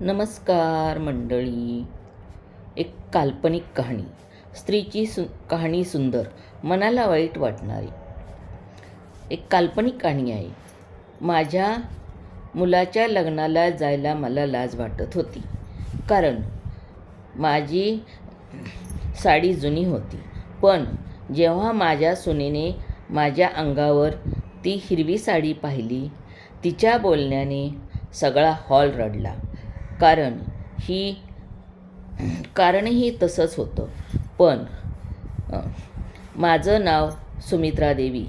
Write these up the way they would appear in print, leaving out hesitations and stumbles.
नमस्कार मंडळी. एक काल्पनिक कहाणी. स्त्रीची कहाणी सुंदर, मनाला वाईट वाटणारी. एक काल्पनिक कहाणी आहे. माझ्या मुलाच्या लग्नाला जायला मला लाज वाटत होती, कारण माझी साडी जुनी होती. पण जेव्हा माझ्या सुनेने माझ्या अंगावर ती हिरवी साडी पाहिली, तिच्या बोलण्याने सगळा हॉल रडला. कारणही तसंच होतं. पण माझं नाव सुमित्रा देवी,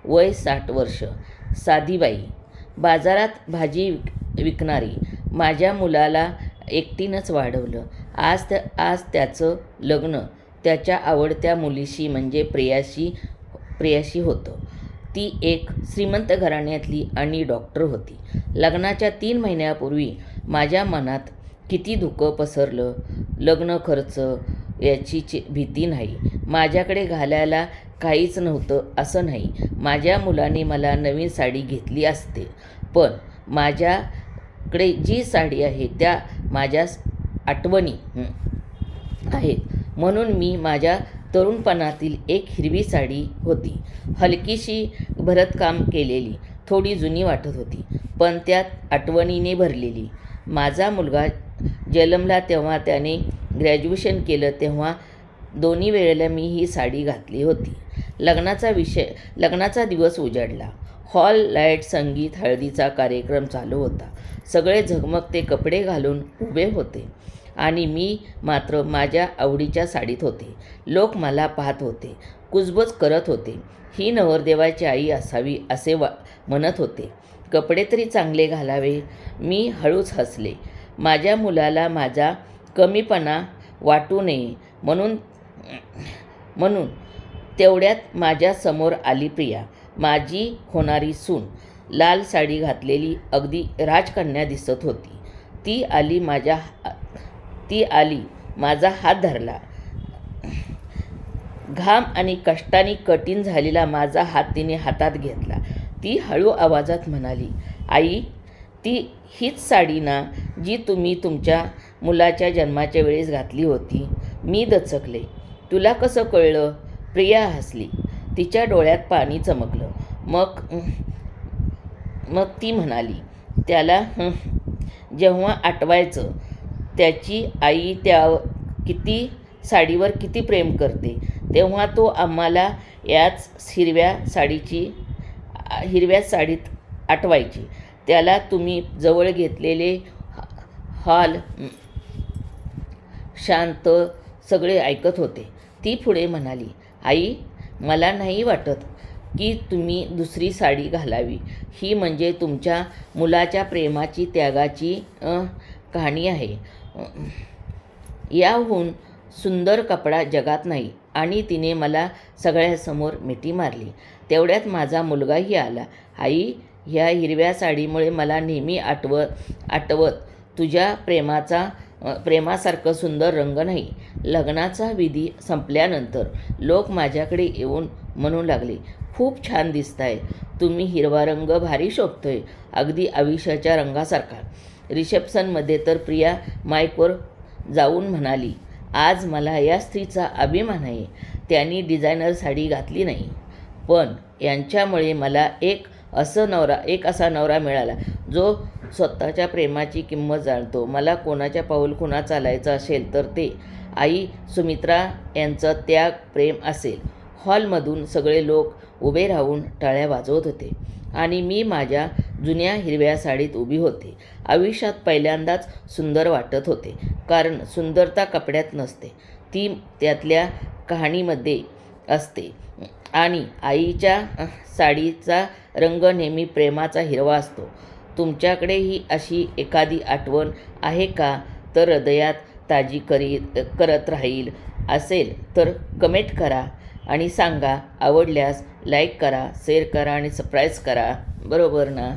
वय 60 वर्ष, साधी बाई, बाजारात भाजी विकणारी. माझ्या मुलाला एकटीनंच वाढवलं. आज त्याचं लग्न त्याच्या आवडत्या मुलीशी म्हणजे प्रियाशी होतं. ती एक श्रीमंत घराण्यातली आणि डॉक्टर होती. लग्नाच्या 3 महिन्यापूर्वी माझ्या मनात किती धुकं पसरलं. लग्न खर्च याची भीती नाही, माझ्याकडे घालायला काहीच नव्हतं असं नाही. माझ्या मुलाने मला नवीन साडी घेतली असते, पण माझ्याकडे जी साडी आहे त्या माझ्या आठवणी आहेत. म्हणून मी माझ्या तरुणपणातील एक हिरवी साडी होती, हलकीशी भरतकाम केलेली, थोडी जुनी वाटत होती, पण त्यात आठवणीने भरलेली. माझा मुलगा जन्मला तेव्हा त्याने ग्रॅज्युएशन केलं तेव्हा दोन्ही वेळेला मी ही साडी घातली होती. लग्नाचा दिवस उजाडला. हॉल लाईट, संगीत, हळदीचा कार्यक्रम चालू होता. सगळे झगमगते कपडे घालून उभे होते आणि मी मात्र माझ्या आवडीच्या साडीत होते. लोक मला पाहत होते, कुजबुज करत होते. ही नवरदेवाची आई असावी असे म्हणत होते. कपडे तरी चांगले घालावे. मी हळूच हसले. माझ्या मुलाला माझा कमीपणा वाटू नये म्हणून. तेवढ्यात माझ्या समोर आली प्रिया, माझी होणारी सून. लाल साडी घातलेली अगदी राजकन्या दिसत होती. ती आली, माझा हात धरला. घाम आणि कष्टाने कठीण झालेला माझा हात तिने हातात घेतला. ती हळू आवाजात म्हणाली, आई, हीच साडी ना जी तुम्ही तुमच्या मुलाच्या जन्माच्या वेळेस घातली होती. मी दचकले. तुला कसं कळलं? प्रिया हसली. तिच्या डोळ्यात पाणी चमकलं. मग ती म्हणाली, त्याला जेव्हा आठवायचं त्याची आई साडीवर किती प्रेम करते, तेव्हा तो आम्हाला याच हिरव्या साडीत आठवायची. त्याला तुम्ही जवळ घेतलेले हॉल शांत सगळे ऐकत होते. ती पुढे म्हणाली, आई, मला नाही वाटत की तुम्ही दुसरी साडी घालावी. ही म्हणजे तुमच्या मुलाच्या प्रेमाची, त्यागाची कहाणी आहे. याहून सुंदर कपडा जगात नाही. आणि तिने मला सगळ्यासमोर मिठी मारली. तेवढ्यात माझा मुलगाही आला. आई, ह्या हिरव्या साडीमुळे मला नेहमी आठवत तुझ्या प्रेमासारखं सुंदर रंग नाही. लग्नाचा विधी संपल्यानंतर लोक माझ्याकडे येऊन म्हणू लागले, खूप छान दिसताय. तुम्ही हिरवा रंग भारी शोभतोय, अगदी आयुष्याच्या रंगासारखा. रिसेप्शनमध्ये तर प्रिया माईकवर जाऊन म्हणाली, आज मला या स्त्रीचा अभिमान आहे. त्यांनी डिझायनर साडी घातली नाही, पण यांच्यामुळे मला एक असा नवरा मिळाला जो स्वतःच्या प्रेमाची किंमत जाणतो. मला कोणाच्या पाऊलखुणा चालायचं असेल तर ते आई सुमित्रा यांचं त्याग, प्रेम असेल. हॉलमधून सगळे लोक उभे राहून टाळ्या वाजवत होते आणि मी माझ्या जुन्या हिरव्या साडीत उभी होते. आयुष्यात पहिल्यांदाच सुंदर वाटत होते, कारण सुंदरता कपड्यात नसते, ती त्यातल्या कहाणीमध्ये असते. आणि आईच्या साडीचा रंग नेहमी प्रेमाचा हिरवा असतो. तुमच्याकडेही अशी एखादी आठवण आहे का? तर हृदयात ताजी करत राहील असेल तर कमेंट करा आणि सांगा. आवडल्यास लाईक करा, शेअर करा आणि सबस्क्राईब करा. बरोबर ना?